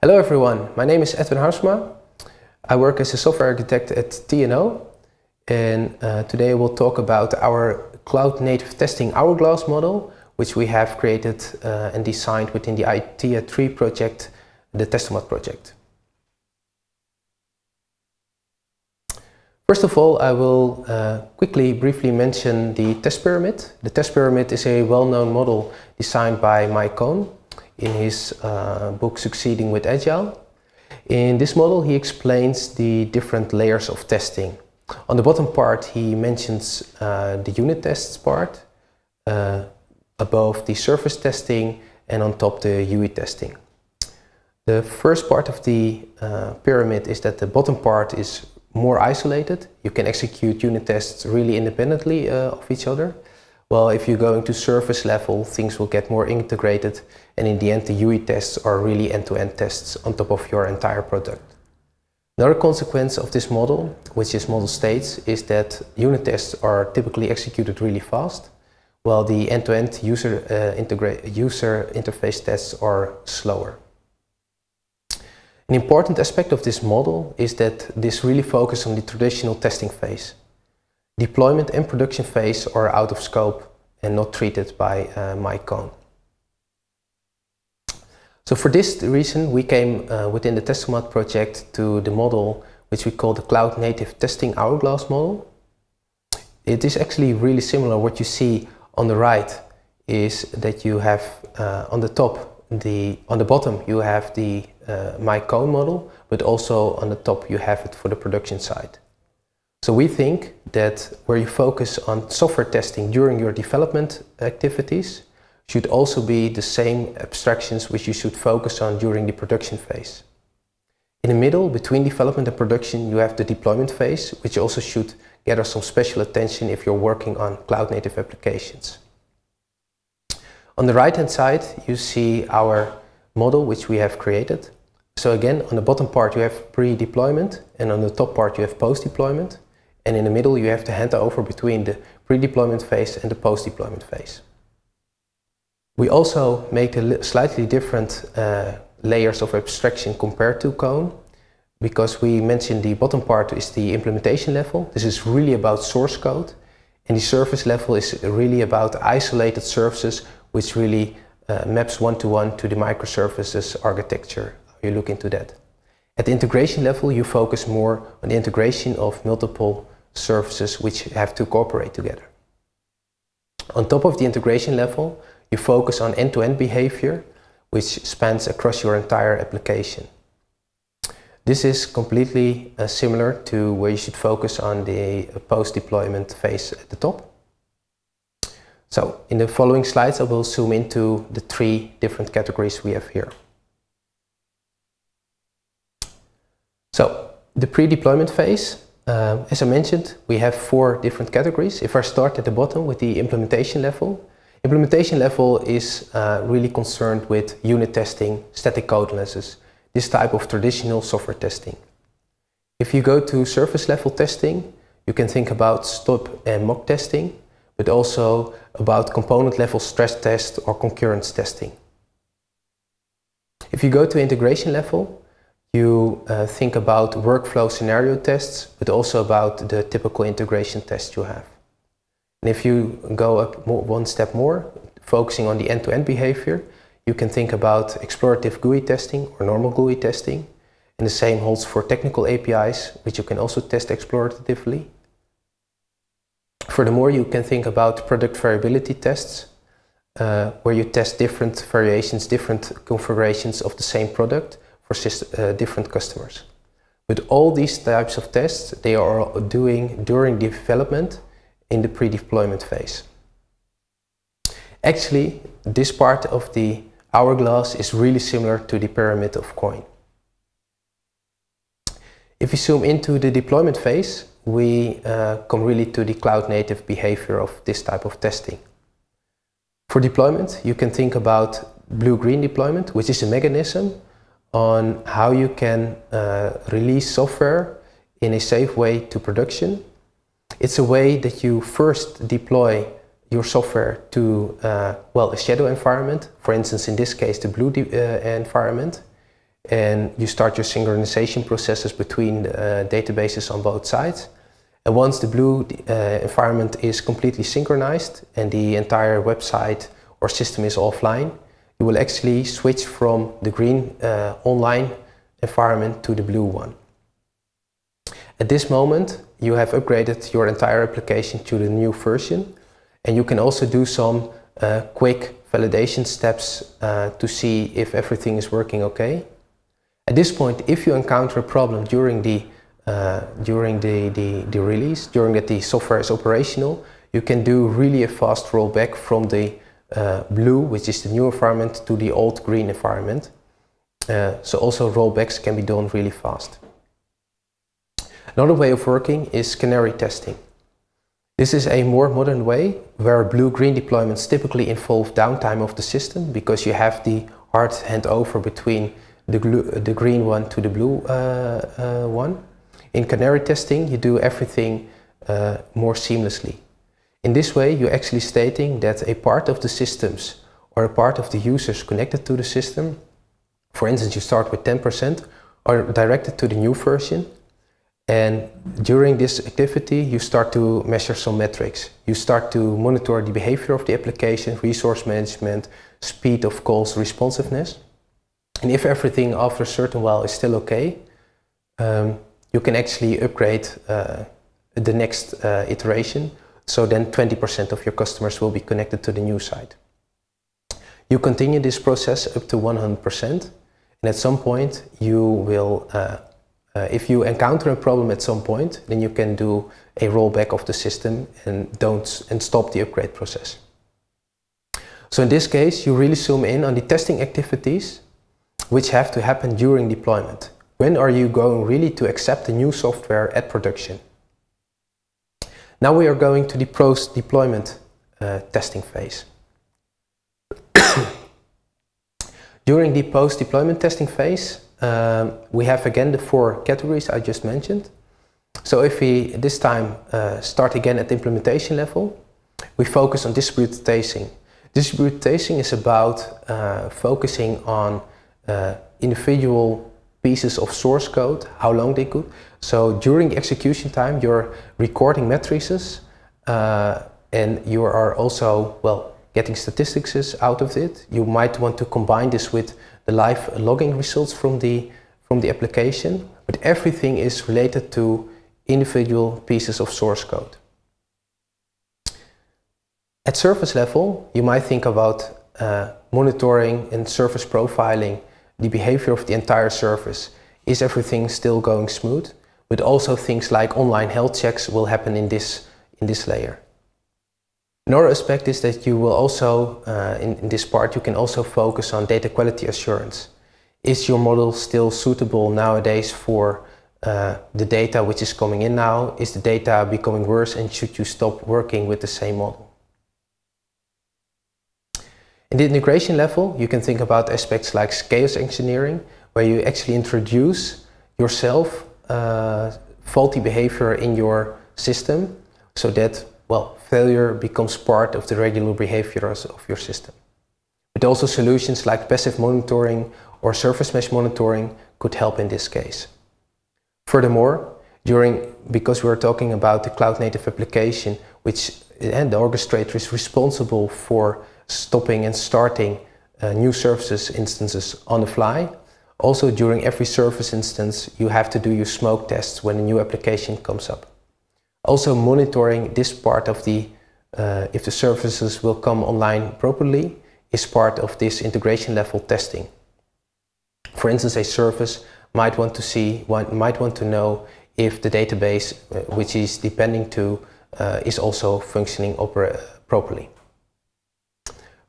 Hello everyone, my name is Edwin Harsma. I work as a software architect at TNO, and today we'll talk about our cloud-native testing Hourglass model, which we have created and designed within the ITIA 3 project, the Test-O-Mod project. First of all, I will briefly mention the test pyramid. The test pyramid is a well-known model designed by Mike Cohn in his book Succeeding with Agile. In this model he explains the different layers of testing. On the bottom part he mentions the unit tests part, above the surface testing, and on top the UI testing. The first part of the pyramid is that the bottom part is more isolated. You can execute unit tests really independently of each other. Well, if you're going to surface level, things will get more integrated, and in the end the UI tests are really end-to-end tests on top of your entire product. Another consequence of this model, which this model states, is that unit tests are typically executed really fast, while the end-to-end user interface tests are slower. An important aspect of this model is that this really focuses on the traditional testing phase. Deployment and production phase are out of scope and not treated by Mike Cohn. So for this reason we came within the Test-O-Mod project to the model which we call the Cloud Native Testing Hourglass model. It is actually really similar. What you see on the right is that you have on the bottom you have the Mike Cohn model, but also on the top you have it for the production side. So we think that where you focus on software testing during your development activities should also be the same abstractions which you should focus on during the production phase. In the middle, between development and production, you have the deployment phase, which also should gather some special attention if you're working on cloud-native applications. On the right-hand side, you see our model which we have created. So again, on the bottom part you have pre-deployment, and on the top part you have post-deployment. And in the middle you have the handover between the pre-deployment phase and the post-deployment phase. We also make slightly different layers of abstraction compared to Cohn, because we mentioned the bottom part is the implementation level. This is really about source code, and the surface level is really about isolated services which really maps one-to-one to the microservices architecture. You look into that. At the integration level you focus more on the integration of multiple services which have to cooperate together. On top of the integration level you focus on end-to-end behavior which spans across your entire application. This is completely similar to where you should focus on the post-deployment phase at the top. So in the following slides I will zoom into the three different categories we have here. So the pre-deployment phase, as I mentioned, we have four different categories. If I start at the bottom with the implementation level is really concerned with unit testing, static code analysis, this type of traditional software testing. If you go to surface level testing, you can think about stop and mock testing, but also about component level stress test or concurrence testing. If you go to integration level, you think about workflow scenario tests, but also about the typical integration tests you have. And if you go up one step more, focusing on the end-to-end behavior, you can think about explorative GUI testing or normal GUI testing. And the same holds for technical APIs, which you can also test exploratively. Furthermore, you can think about product variability tests, where you test different variations, different configurations of the same product for different customers. But all these types of tests they are doing during development in the pre-deployment phase. Actually, this part of the hourglass is really similar to the pyramid of Cohn. If we zoom into the deployment phase, we come really to the cloud-native behavior of this type of testing. For deployment, you can think about blue-green deployment, which is a mechanism on how you can release software in a safe way to production. It's a way that you first deploy your software to a shadow environment, for instance in this case the blue environment, and you start your synchronization processes between databases on both sides. And once the blue environment is completely synchronized and the entire website or system is offline, you will actually switch from the green online environment to the blue one. At this moment, you have upgraded your entire application to the new version, and you can also do some quick validation steps to see if everything is working okay. At this point, if you encounter a problem during the release, during that the software is operational, you can do really a fast rollback from the blue, which is the new environment, to the old green environment. So also rollbacks can be done really fast. Another way of working is canary testing. This is a more modern way where blue-green deployments typically involve downtime of the system because you have the hard handover between the green one to the blue one. In canary testing, you do everything more seamlessly. In this way, you're actually stating that a part of the systems or a part of the users connected to the system, for instance, you start with 10%, are directed to the new version. And during this activity, you start to measure some metrics. You start to monitor the behavior of the application, resource management, speed of calls, responsiveness. And if everything after a certain while is still okay, you can actually upgrade the next iteration. So then 20% of your customers will be connected to the new site. You continue this process up to 100%. And at some point, you will if you encounter a problem at some point, then you can do a rollback of the system and stop the upgrade process. So in this case, you really zoom in on the testing activities which have to happen during deployment. When are you going really to accept the new software at production? Now we are going to the post-deployment testing phase. During the post-deployment testing phase, we have again the 4 categories I just mentioned. So if we this time start again at the implementation level, we focus on distributed testing. Distributed testing is about focusing on individual pieces of source code, how long they could. So during the execution time, you're recording matrices and you are also, well, getting statistics out of it. You might want to combine this with the live logging results from the application, but everything is related to individual pieces of source code. At service level, you might think about monitoring and service profiling the behavior of the entire service. Is everything still going smooth? But also things like online health checks will happen in this layer. Another aspect is that you will also, in this part, you can also focus on data quality assurance. Is your model still suitable nowadays for the data which is coming in now? Is the data becoming worse and should you stop working with the same model? In the integration level, you can think about aspects like chaos engineering, where you actually introduce yourself faulty behavior in your system so that, well, failure becomes part of the regular behaviors of your system. But also solutions like passive monitoring or surface mesh monitoring could help in this case. Furthermore, because we are talking about the cloud-native application, which and the orchestrator is responsible for stopping and starting new services instances on the fly. Also, during every service instance, you have to do your smoke tests when a new application comes up. Also, monitoring this part of the, if the services will come online properly, is part of this integration level testing. For instance, a service might want to know if the database which is depending to is also functioning properly.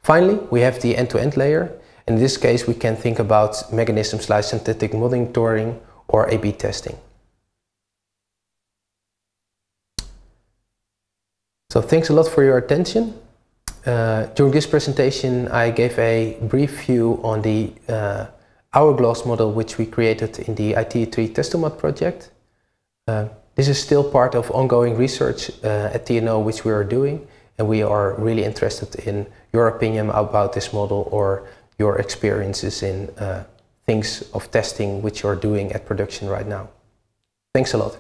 Finally, we have the end-to-end layer. In this case, we can think about mechanisms like synthetic monitoring or A/B testing. So thanks a lot for your attention. During this presentation, I gave a brief view on the Hourglass model which we created in the IT3 Test-O-Mod project. This is still part of ongoing research at TNO which we are doing, and we are really interested in your opinion about this model or your experiences in things of testing which you're doing at production right now. Thanks a lot.